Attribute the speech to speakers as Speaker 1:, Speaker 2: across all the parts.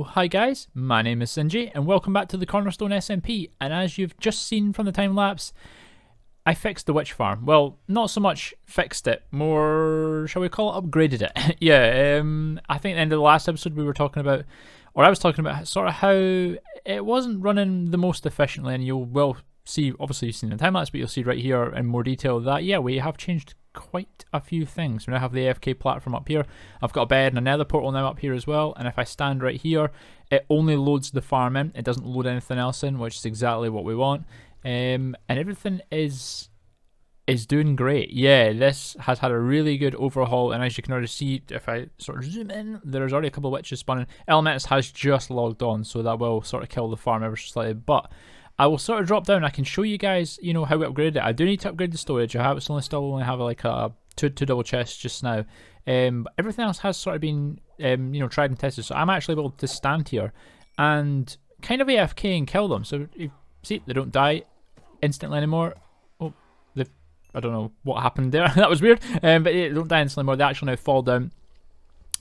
Speaker 1: Hi guys, my name is zinjy and welcome back to the Cornerstone SMP, and as you've just seen from the time lapse, I fixed the witch farm. Well, not so much fixed it, more, shall we call it, upgraded it. I think at the end of the last episode we were talking about, or I was talking about sort of how it wasn't running the most efficiently, and you'll see, obviously you've seen the time lapse, but you'll see right here in more detail that we have changed quite a few things. We now have the AFK platform up here. I've got a bed and a nether portal now up here as well, and if I stand right here, it only loads the farm in. It doesn't load anything else in, which is exactly what we want. And everything is doing great. Yeah, this has had a really good overhaul, and as you can already see, if I sort of zoom in, there's already a couple of witches spawning. Elementus has just logged on, so that will sort of kill the farm ever so slightly, but I will sort of drop down. I can show you guys, how we upgraded it. I do need to upgrade the storage. I have still only have like a two double chests just now. But everything else has sort of been, tried and tested. So I'm actually able to stand here and kind of AFK and kill them. So you see, they don't die instantly anymore. Oh, I don't know what happened there. That was weird. But they don't die instantly anymore. They actually now fall down.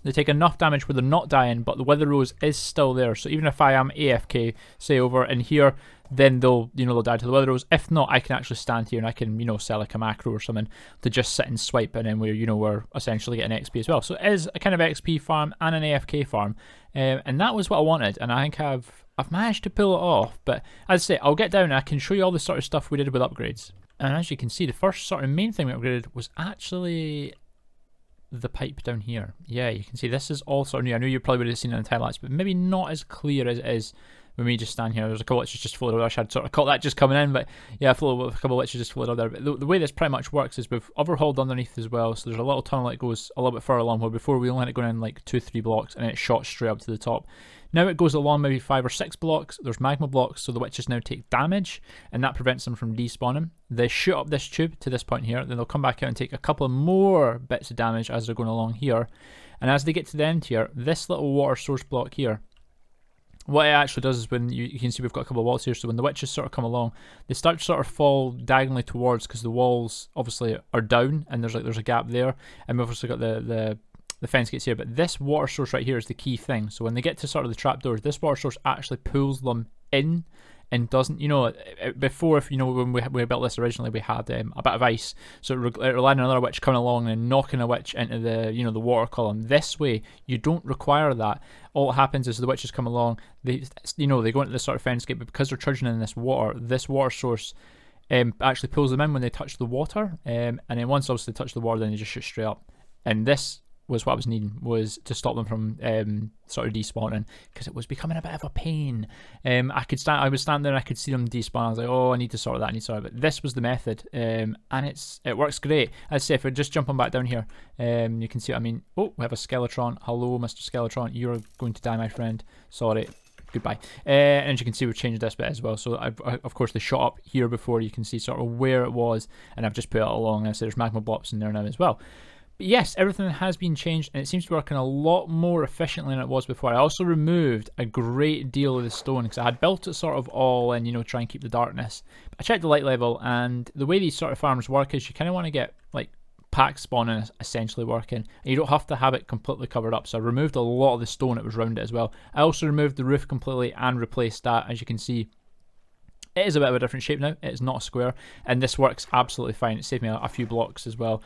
Speaker 1: They take enough damage where they're not dying, but the wither rose is still there. So even if I am AFK, say over in here, then they'll die to the wither rose. If not, I can actually stand here and I can, sell like a macro or something to just sit and swipe, and then we're essentially getting XP as well. So it is a kind of XP farm and an AFK farm, and that was what I wanted, and I think I've managed to pull it off. But as I say, I'll get down and I can show you all the sort of stuff we did with upgrades. And as you can see, the first sort of main thing we upgraded was actually the pipe down here. Yeah, you can see this is all sort of new. I know you probably would have seen it in the time lapse, but maybe not as clear as it is when we just stand here. There's a couple of witches just floated over. I should sort of caught that just coming in, but yeah, a couple of witches just floated over there. But the way this pretty much works is we've overhauled underneath as well, so there's a little tunnel that goes a little bit further along, where before we only had it going in like 2-3 blocks and it shot straight up to the top. Now it goes along maybe 5 or 6 blocks. There's magma blocks, so the witches now take damage, and that prevents them from despawning. They shoot up this tube to this point here, then they'll come back out and take a couple of more bits of damage as they're going along here. And as they get to the end here, this little water source block here, what it actually does is when you can see we've got a couple of walls here, so when the witches sort of come along, they start to sort of fall diagonally towards, because the walls obviously are down and there's a gap there, and we've also got the fence gates here, but this water source right here is the key thing. So when they get to sort of the trapdoors, this water source actually pulls them in and doesn't, before, if when we built this originally, we had a bit of ice, so it relied on another witch coming along and knocking a witch into the the water column. This way you don't require that. All that happens is the witches come along, they go into this sort of fence gate, but because they're trudging in this water source actually pulls them in when they touch the water, and then once obviously they touch the water, then they just shoot straight up. And this was what I was needing, was to stop them from sort of despawning, because it was becoming a bit of a pain. I would stand there and I could see them despawn. I was like, oh, I need to sort that, I need to sort it. But this was the method, and it works great. I'd say if we're just jumping back down here, you can see what I mean. Oh, we have a Skeletron. Hello, Mr. Skeletron. You're going to die, my friend. Sorry. Goodbye. And as you can see, we've changed this bit as well. So of course they shot up here before. You can see sort of where it was, and I've just put it along. I say there's magma blocks in there now as well. Yes, everything has been changed, and it seems to be working a lot more efficiently than it was before. I also removed a great deal of the stone, because I had built it sort of all in, try and keep the darkness. But I checked the light level, and the way these sort of farms work is you kind of want to get like pack spawning essentially working, and you don't have to have it completely covered up. So I removed a lot of the stone that was around it as well. I also removed the roof completely and replaced that. As you can see, it is a bit of a different shape now. It's not a square, and this works absolutely fine. It saved me a few blocks as well.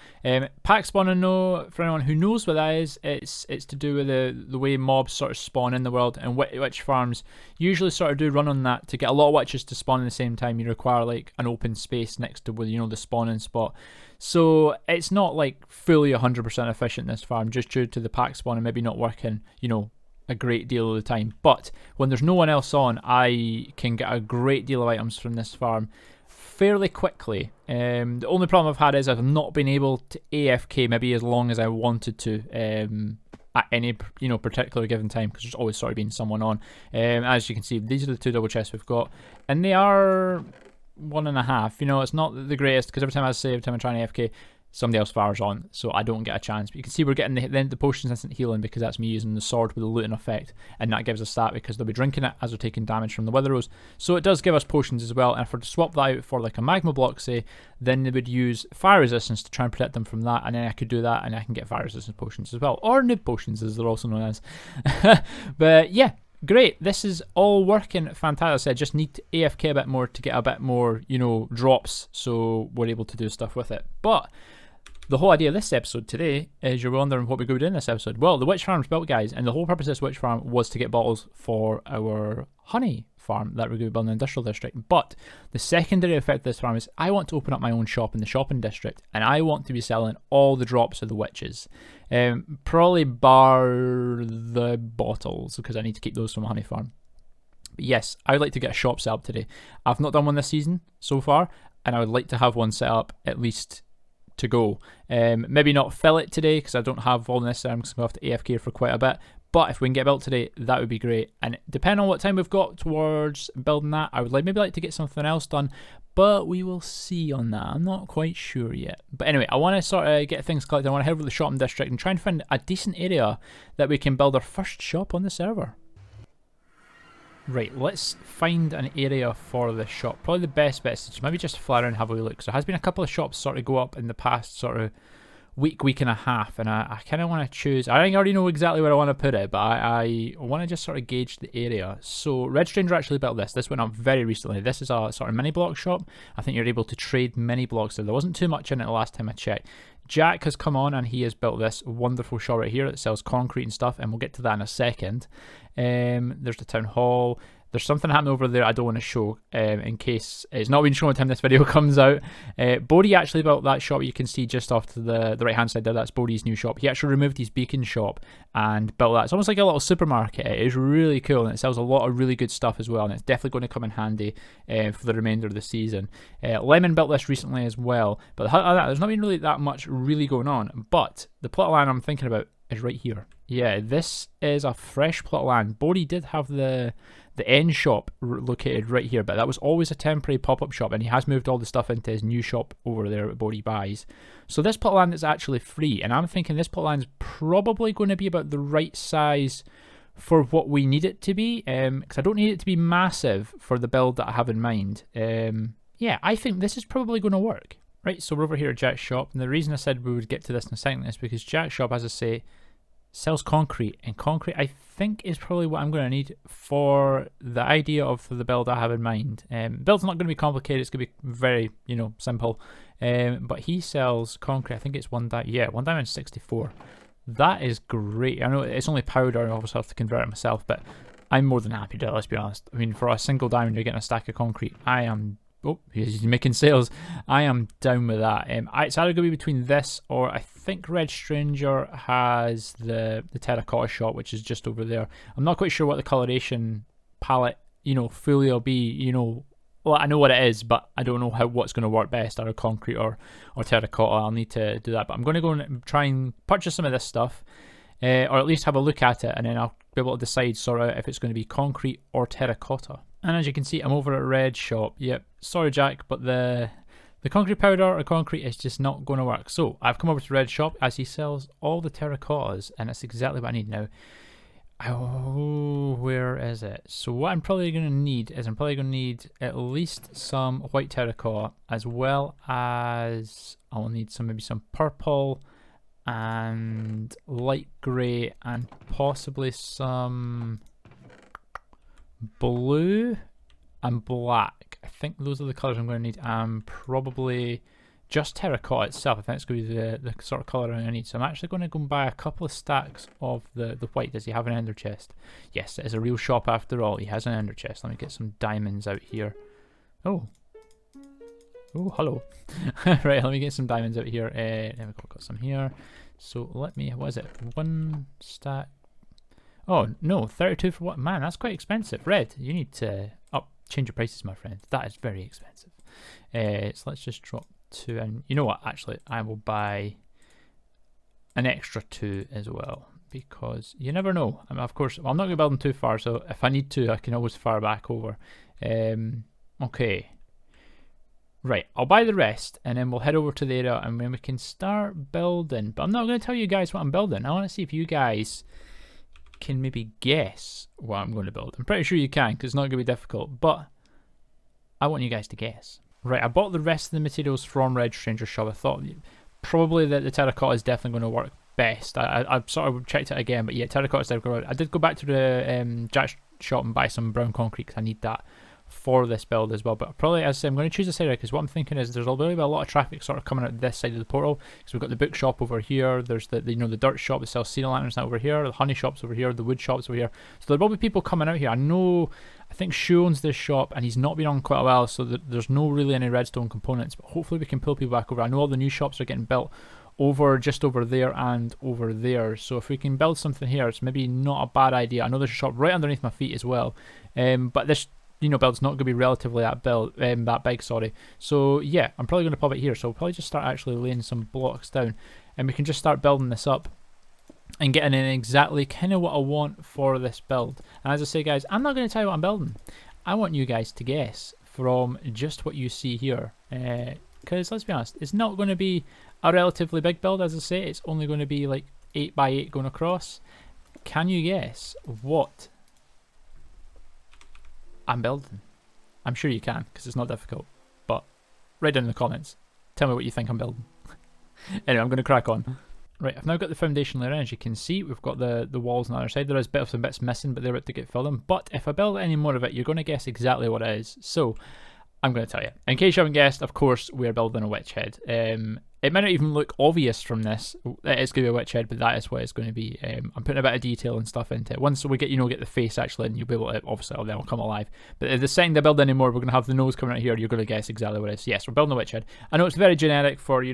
Speaker 1: Pack spawning, no, for anyone who knows what that is, it's to do with the way mobs sort of spawn in the world, and witch farms usually sort of do run on that. To get a lot of witches to spawn at the same time, you require like an open space next to where the spawning spot. So it's not like fully 100% efficient, this farm, just due to the pack spawning maybe not working, a great deal of the time. But when there's no one else on, I can get a great deal of items from this farm fairly quickly. The only problem I've had is I've not been able to AFK maybe as long as I wanted to at any particular given time, because there's always sort of been someone on. As you can see, these are the 2 double chests we've got, and they are 1.5. It's not the greatest, because every time I try and AFK, somebody else fires on, so I don't get a chance. But you can see we're getting the potions instant healing, because that's me using the sword with the looting effect, and that gives us that because they'll be drinking it as they're taking damage from the wither rose. So it does give us potions as well, and if we're to swap that out for like a magma block, say, then they would use fire resistance to try and protect them from that, and then I could do that and I can get fire resistance potions as well, or noob potions as they're also known as. But yeah, great. This is all working fantastic. I just need to AFK a bit more to get a bit more, you know, drops, so we're able to do stuff with it. But the whole idea of this episode today is you're wondering what we're going to do in this episode. Well, the witch farm's built, guys, and the whole purpose of this witch farm was to get bottles for our honey farm that we're going to build in the industrial district. But the secondary effect of this farm is I want to open up my own shop in the shopping district, and I want to be selling all the drops of the witches. Probably bar the bottles, because I need to keep those from a honey farm. But yes, I would like to get a shop set up today. I've not done one this season so far, and I would like to have one set up at least to go. Maybe not fill it today because I don't have all the necessary. I'm just going to have to AFK for quite a bit. But if we can get built today, that would be great. And depending on what time we've got towards building that, I would maybe like to get something else done. But we will see on that. I'm not quite sure yet. But anyway, I want to sort of get things collected. I want to head over to the shopping district and try and find a decent area that we can build our first shop on the server. Right, let's find an area for the shop. Probably the best bet is to maybe just fly around and have a look. So there has been a couple of shops sort of go up in the past sort of week and a half, and I kind of want to choose. I think I already know exactly where I want to put it, but I want to just sort of gauge the area. So Red Stranger actually built this. This went up very recently. This is a sort of mini block shop. I think you're able to trade mini blocks. So there wasn't too much in it the last time I checked. Jack has come on and he has built this wonderful shop right here that sells concrete and stuff, and we'll get to that in a second. There's the town hall. There's something happening over there I don't want to show in case it's not been shown by the time this video comes out. Bodhi actually built that shop you can see just off to the right hand side there. That's Bodhi's new shop. He actually removed his beacon shop and built that. It's almost like a little supermarket. It is really cool, and it sells a lot of really good stuff as well, and it's definitely going to come in handy for the remainder of the season. Lemon built this recently as well, but there's not been really that much really going on. But the plot of land I'm thinking about is right here. Yeah, this is a fresh plot of land. Bodhi did have the end shop located right here, but that was always a temporary pop-up shop, and he has moved all the stuff into his new shop over there at Bodhi Buys. So this plot of land is actually free, and I'm thinking this plot of land is probably going to be about the right size for what we need it to be, because I don't need it to be massive for the build that I have in mind. Yeah, I think this is probably going to work. Right, so we're over here at Jack's shop, and the reason I said we would get to this in a second is because Jack's shop, as I say, sells concrete, and concrete I think is probably what I'm going to need for the idea of the build I have in mind. Build's not going to be complicated, it's going to be very, you know, simple. But he sells concrete, I think it's one diamond 64. That is great. I know it's only powder, I obviously have to convert it myself, but I'm more than happy to, let's be honest. I mean, for a single diamond you're getting a stack of concrete. Oh, he's making sales. I am down with that. It's either going to be between this or I think Red Stranger has the terracotta shop, which is just over there. I'm not quite sure what the coloration palette, you know, fully will be, you know. Well, I know what it is, but I don't know what's going to work best, either concrete or terracotta. I'll need to do that. But I'm going to go and try and purchase some of this stuff, or at least have a look at it, and then I'll be able to decide sort of if it's going to be concrete or terracotta. And as you can see, I'm over at Red shop. Yep, sorry Jack, but the concrete powder or concrete is just not going to work. So I've come over to Red shop as he sells all the terracottas, and that's exactly what I need now. Oh, where is it? So what I'm probably going to need is at least some white terracotta, as well as I'll need maybe some purple and light grey and possibly some blue and black. I think those are the colours I'm going to need. Probably just terracotta itself. I think it's going to be the sort of colour I need. So I'm actually going to go and buy a couple of stacks of the white. Does he have an ender chest? Yes, it is a real shop after all. He has an ender chest. Let me get some diamonds out here. Oh, hello. Right, let me get some diamonds out here. Then we've got some here. So let me, what is it? One stack. Oh no, 32 for what? Man, that's quite expensive. Red, you need to change your prices, my friend. That is very expensive. So let's just drop 2, and you know what? Actually, I will buy an extra 2 as well, because you never know. I mean, of course, I'm not going to build them too far, so if I need to, I can always fire back over. Okay. Right, I'll buy the rest, and then we'll head over to the area, and then we can start building. But I'm not going to tell you guys what I'm building. I want to see if you guys can maybe guess what I'm going to build. I'm pretty sure you can, because it's not going to be difficult, but I want you guys to guess. Right, I bought the rest of the materials from Red Stranger shop. I thought probably that the terracotta is definitely going to work best. I sort of checked it again, but yeah, terracotta style garage. I did go back to the Jack's shop and buy some brown concrete because I need that for this build as well. But probably, as I say, I'm going to choose this area because what I'm thinking is there's really a lot of traffic sort of coming out this side of the portal. So we've got the bookshop over here, there's the the dirt shop that sells seal lanterns over here, the honey shop's over here, the wood shop's over here. So there will be people coming out here. I think Shu owns this shop and he's not been on quite a while, so there's no really any redstone components, but hopefully we can pull people back over. I know all the new shops are getting built just over there and over there, so if we can build something here, it's maybe not a bad idea. I know there's a shop right underneath my feet as well, but this build's not going to be relatively that big, sorry. So yeah, I'm probably going to pop it here, so we'll probably just start actually laying some blocks down and we can just start building this up and getting in exactly kind of what I want for this build. And as I say, guys, I'm not going to tell you what I'm building. I want you guys to guess from just what you see here, because let's be honest, it's not going to be a relatively big build. As I say, it's only going to be like 8 by 8 going across. Can you guess what I'm building? I'm sure you can, because it's not difficult, but write down in the comments, tell me what you think I'm building. Anyway, I'm going to crack on. Right, I've now got the foundation layer in. As you can see, we've got the walls on the other side. There is some bits missing, but they're about to get filled in. But if I build any more of it, you're going to guess exactly what it is. So I'm going to tell you. In case you haven't guessed, of course, we're building a witch head. It might not even look obvious from this. It's going to be a witch head, but that is what it's going to be. I'm putting a bit of detail and stuff into it. Once we get the face actually, and you'll be able to, obviously, then it'll come alive. But the second I build any more, we're going to have the nose coming out here. You're going to guess exactly what it is. Yes, we're building a witch head. I know it's very generic for,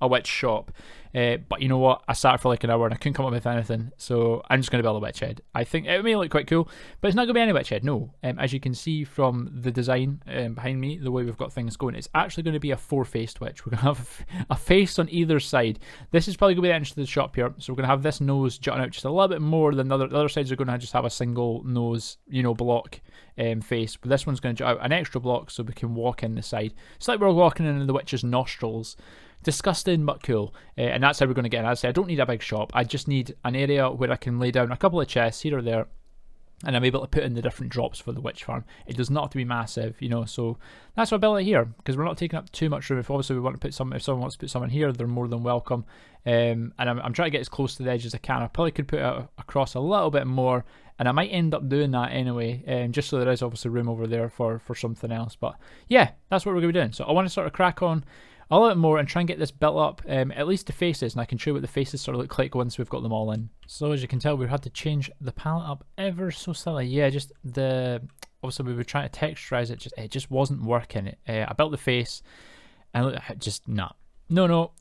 Speaker 1: a witch shop. But you know what? I sat for like an hour and I couldn't come up with anything, so I'm just going to build a witch head. I think it may look quite cool, but it's not going to be any witch head, no. As you can see from the design behind me, the way we've got things going, it's actually going to be a 4-faced witch. We're going to have a face on either side. This is probably going to be the entrance to the shop here, so we're going to have this nose jutting out just a little bit more than the other sides are going to just have a single nose, block face, but this one's going to jut out an extra block so we can walk in the side. It's like we're walking in the witch's nostrils. Disgusting but cool, and that's how we're going to get in. As I say, I don't need a big shop, I just need an area where I can lay down a couple of chests here or there, and I'm able to put in the different drops for the witch farm. It does not have to be massive, so that's why I built it here, because we're not taking up too much room. If obviously we want to put some, if someone wants to put someone here, they're more than welcome. And I'm trying to get as close to the edge as I can. I probably could put it across a little bit more, and I might end up doing that anyway, just so there is obviously room over there for something else. But yeah, that's what we're going to be doing. So I want to sort of crack on a little bit more and try and get this built up, at least the faces, and I can show you what the faces sort of look like once we've got them all in. So as you can tell, we've had to change the palette up ever so slightly. Yeah, just obviously we were trying to texturize it, it just wasn't working. I built the face and just nah. No.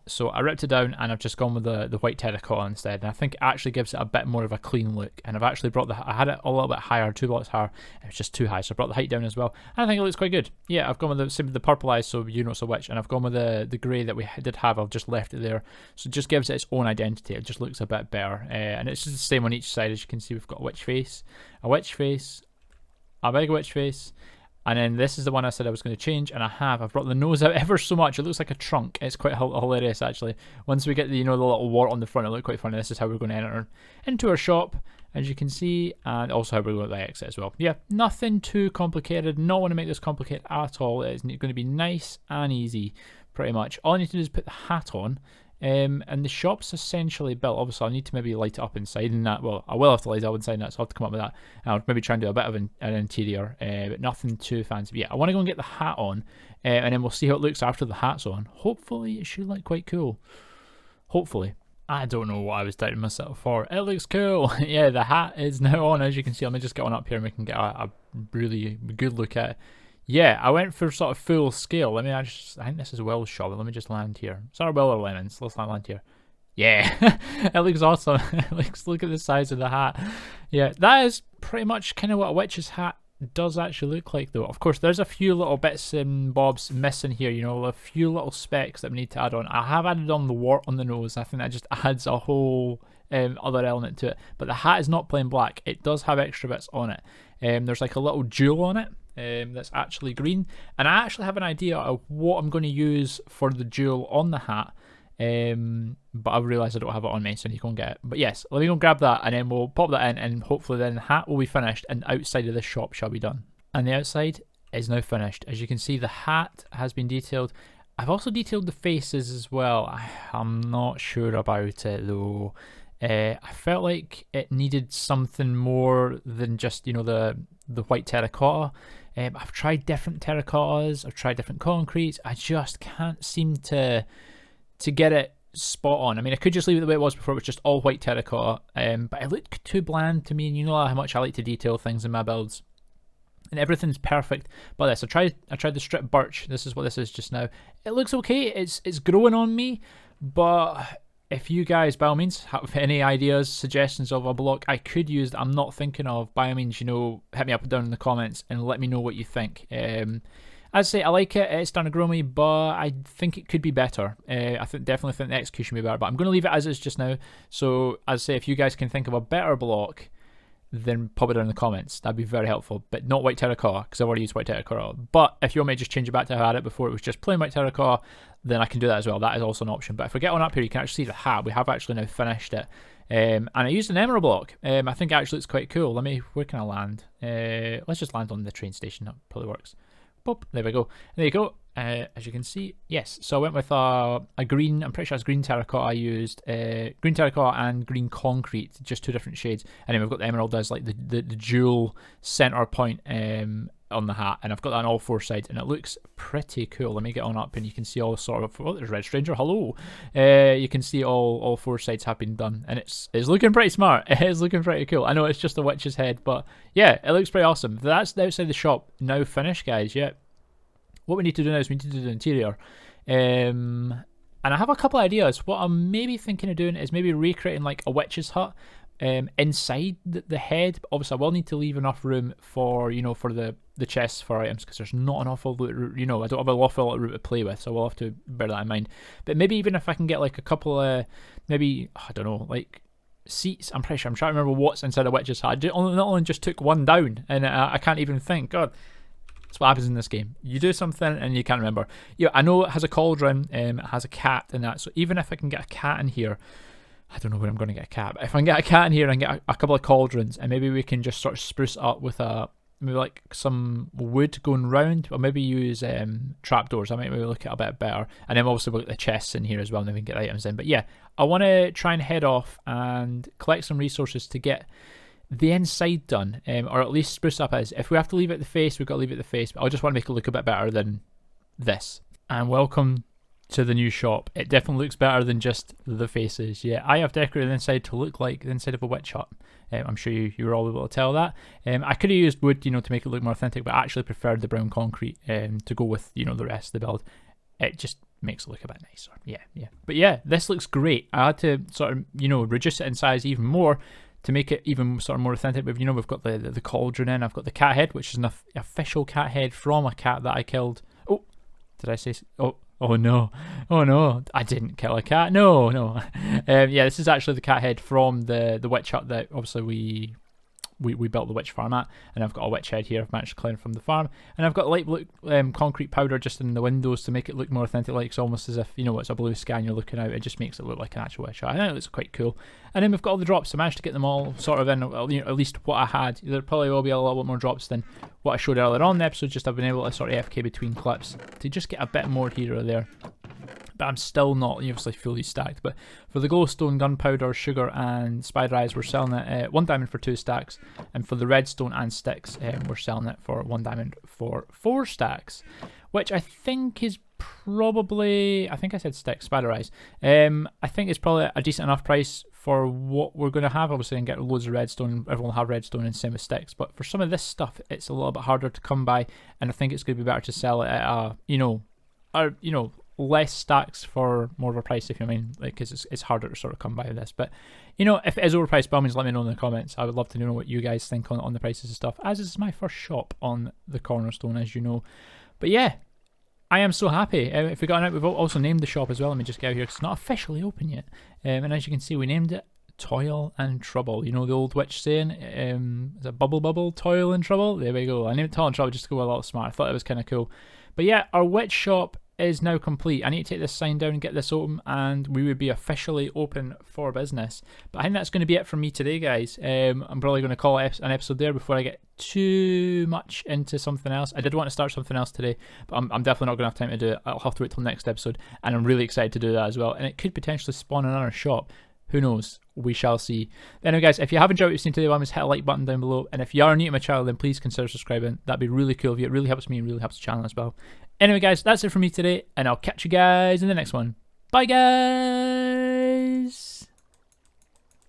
Speaker 1: So I ripped it down and I've just gone with the white terracotta instead, and I think it actually gives it a bit more of a clean look. And I've actually I had it a little bit higher, 2 blocks higher, and it's just too high, so I brought the height down as well, and I think it looks quite good. Yeah, I've gone with the purple eyes, so you know it's a witch, and I've gone with the grey that we did have. I've just left it there, so it just gives it its own identity. It just looks a bit better, and it's just the same on each side. As you can see, we've got a witch face, a big witch face. And then this is the one I said I was going to change, and I've brought the nose out ever so much. It looks like a trunk. It's quite hilarious, actually. Once we get the the little wart on the front, it looks quite funny. This is how we're going to enter into our shop, as you can see, and also how we're going to exit as well. Yeah, nothing too complicated. Not want to make this complicated at all. It's going to be nice and easy, pretty much. All I need to do is put the hat on. And the shop's essentially built. Obviously, I'll need to maybe light it up inside, and that, well, I will have to light it up inside that, so I'll have to come up with that. And I'll maybe try and do a bit of an interior, but nothing too fancy. But yeah, I want to go and get the hat on, and then we'll see how it looks after the hat's on. Hopefully, it should look quite cool. Hopefully. I don't know what I was doubting myself for. It looks cool. Yeah, the hat is now on, as you can see. Let me just get on up here and we can get a really good look at it. Yeah, I went for sort of full scale. I think this is Will's shop. Let me just land here. Sorry, Will or Lemons. Let's land here. Yeah, it looks awesome. Look at the size of the hat. Yeah, that is pretty much kind of what a witch's hat does actually look like, though. Of course, there's a few little bits and bobs missing here. A few little specks that we need to add on. I have added on the wart on the nose. I think that just adds a whole other element to it. But the hat is not plain black. It does have extra bits on it. There's like a little jewel on it. That's actually green, and I actually have an idea of what I'm going to use for the jewel on the hat, but I've realised I don't have it on me, so I need to go and get it. But yes, let me go and grab that, and then we'll pop that in, and hopefully then the hat will be finished and the outside of the shop shall be done. And the outside is now finished. As you can see, the hat has been detailed. I've also detailed the faces as well. I'm not sure about it though. I felt like it needed something more than just, you know, the white terracotta. I've tried different terracottas, I've tried different concretes. I just can't seem to get it spot on. I mean, I could just leave it the way it was before, it was just all white terracotta, but it looked too bland to me, and you know how much I like to detail things in my builds. And everything's perfect but this. I tried the strip birch. This is what this is just now. It looks okay. It's growing on me, but if you guys, by all means, have any ideas, suggestions of a block I could use that I'm not thinking of, by all means, you know, hit me up and down in the comments and let me know what you think. As I say, I like it. It's starting to grow me, but I think it could be better. Definitely think the execution would be better, but I'm going to leave it as is just now. So, as I say, if you guys can think of a better block, then pop it down in the comments. That'd be very helpful. But not white terracotta, because I've already used white terracotta. But if you want me to just change it back to how I had it before, it was just plain white terracotta, then I can do that as well. That is also an option. But if we get on up here, you can actually see the hat. We have actually now finished it. And I used an emerald block. I think actually it's quite cool. Where can I land? Let's just land on the train station. That probably works. Boop, there we go. There you go. As you can see, yes. So I went with a green, I'm pretty sure it's green terracotta I used. Green terracotta and green concrete, just two different shades. And then we've got the emerald as like the dual center point on the hat. And I've got that on all four sides, and it looks pretty cool. Let me get on up and you can see all sort of, oh, there's Red Stranger, hello. You can see all four sides have been done, and it's looking pretty smart. It is looking pretty cool. I know it's just a witch's head, but yeah, it looks pretty awesome. That's the outside of the shop now finished, guys. Yeah. What we need to do now is we need to do the interior. And I have a couple of ideas. What I'm maybe thinking of doing is maybe recreating like a witch's hut inside the head. But obviously, I will need to leave enough room for, you know, for the chests for items, because there's not an awful lot, you know, I don't have an awful lot of room to play with, so we'll have to bear that in mind. But maybe even if I can get like a couple of, maybe, I don't know, like seats. I'm trying to remember what's inside a witch's hut. Not only just took one down, and I can't even think. God. That's what happens in this game. You do something and you can't remember. Yeah, I know it has a cauldron, it has a cat and that. So even if I can get a cat in here, I don't know where I'm going to get a cat. But if I can get a cat in here and get a couple of cauldrons, and maybe we can just sort of spruce it up with maybe like some wood going round, or maybe use trapdoors. I might maybe look at it a bit better. And then obviously we'll get the chests in here as well, and then we can get items in. But yeah, I want to try and head off and collect some resources to get the inside done, or at least spruce up as. If we have to leave it the face, we've got to leave it the face, but I just want to make it look a bit better than this. And welcome to the new shop. It definitely looks better than just the faces. Yeah, I have decorated the inside to look like the inside of a witch hut. I'm sure you were all able to tell that. I could have used wood, you know, to make it look more authentic, but I actually preferred the brown concrete to go with, you know, the rest of the build. It just makes it look a bit nicer. Yeah. But yeah, this looks great. I had to sort of, you know, reduce it in size even more to make it even sort of more authentic. But, you know, we've got the cauldron in. I've got the cat head, which is an official cat head from a cat that I killed. Oh, did I say? Oh no, I didn't kill a cat. No. Yeah, this is actually the cat head from the witch hut that obviously we built the witch farm at, and I've got a witch head here I've managed to clean from the farm, and I've got light blue concrete powder just in the windows to make it look more authentic, like it's almost as if, you know, it's a blue sky and you're looking out. It just makes it look like an actual witch hut. I think it looks quite cool. And then we've got all the drops. I managed to get them all sort of in, you know, at least what I had. There probably will be a little bit more drops than what I showed earlier on in the episode. Just I've been able to sort of AFK between clips to just get a bit more here or there. But I'm still not obviously fully stacked. But for the glowstone, gunpowder, sugar, and spider eyes, we're selling it at 1 diamond for 2 stacks. And for the redstone and sticks, we're selling it for 1 diamond for 4 stacks. Which I think is probably, I think I said sticks, spider eyes. I think it's probably a decent enough price for what we're going to have. Obviously, and get loads of redstone. Everyone will have redstone and same with sticks. But for some of this stuff, it's a little bit harder to come by. And I think it's going to be better to sell it at a, less stacks for more of a price, if you know what I mean, like, because it's harder to sort of come by this. But, you know, if it is overpriced, by all means let me know in the comments. I would love to know what you guys think on the prices and stuff, as this is my first shop on the Cornerstone, as you know. But yeah, I am so happy. If we got out, we've also named the shop as well. Let me just get out here because it's not officially open yet. And as you can see, we named it Toil and Trouble. You know the old witch saying, is it bubble, toil and trouble? There we go. I named it Toil and Trouble just to go a little smart. I thought it was kind of cool. But yeah, our witch shop is now complete. I need to take this sign down and get this open, and we would be officially open for business. But I think that's going to be it from me today, guys. I'm probably going to call it an episode there before I get too much into something else. I did want to start something else today, but I'm definitely not going to have time to do it. I'll have to wait till next episode, and I'm really excited to do that as well. And it could potentially spawn another shop. Who knows? We shall see. Anyway, guys, if you have enjoyed what you've seen today, just hit a like button down below. And if you are new to my channel, then please consider subscribing. That'd be really cool of you. It really helps me and really helps the channel as well. Anyway, guys, that's it from me today, and I'll catch you guys in the next one. Bye, guys!